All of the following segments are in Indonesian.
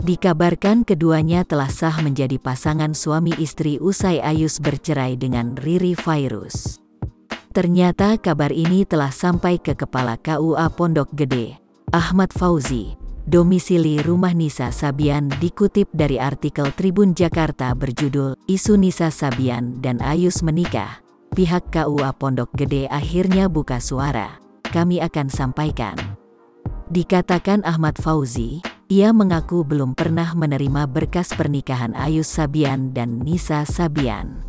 Dikabarkan keduanya telah sah menjadi pasangan suami istri usai Ayus bercerai dengan Riri Fairuz. Ternyata kabar ini telah sampai ke Kepala KUA Pondok Gede, Ahmad Fauzi. Domisili rumah Nisa Sabian dikutip dari artikel Tribun Jakarta berjudul "Isu Nisa Sabian dan Ayus Menikah". Pihak KUA Pondok Gede akhirnya buka suara. Kami akan sampaikan. Dikatakan Ahmad Fauzi, ia mengaku belum pernah menerima berkas pernikahan Ayus Sabian dan Nisa Sabian.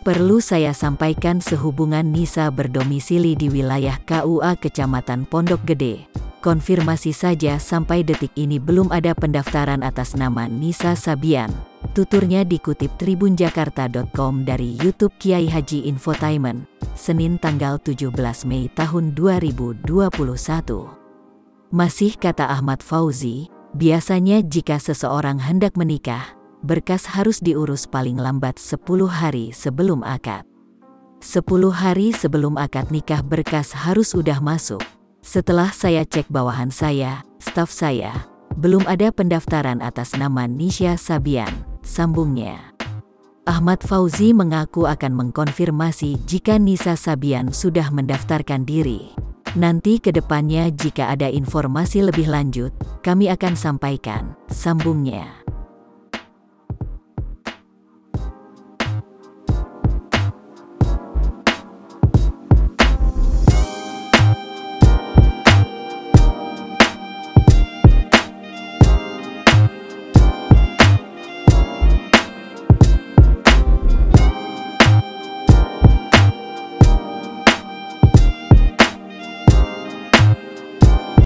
Perlu saya sampaikan sehubungan Nisa berdomisili di wilayah KUA Kecamatan Pondok Gede. Konfirmasi saja sampai detik ini belum ada pendaftaran atas nama Nisa Sabian. Tuturnya dikutip tribunjakarta.com dari YouTube Kiai Haji Infotainment, Senin tanggal 17 Mei tahun 2021. Masih kata Ahmad Fauzi, biasanya jika seseorang hendak menikah, berkas harus diurus paling lambat 10 hari sebelum akad. 10 hari sebelum akad nikah berkas harus udah masuk. Setelah saya cek bawahan saya, staf saya, belum ada pendaftaran atas nama Nisa Sabian, sambungnya. Ahmad Fauzi mengaku akan mengkonfirmasi jika Nisa Sabian sudah mendaftarkan diri. Nanti ke depannya jika ada informasi lebih lanjut, kami akan sampaikan, sambungnya.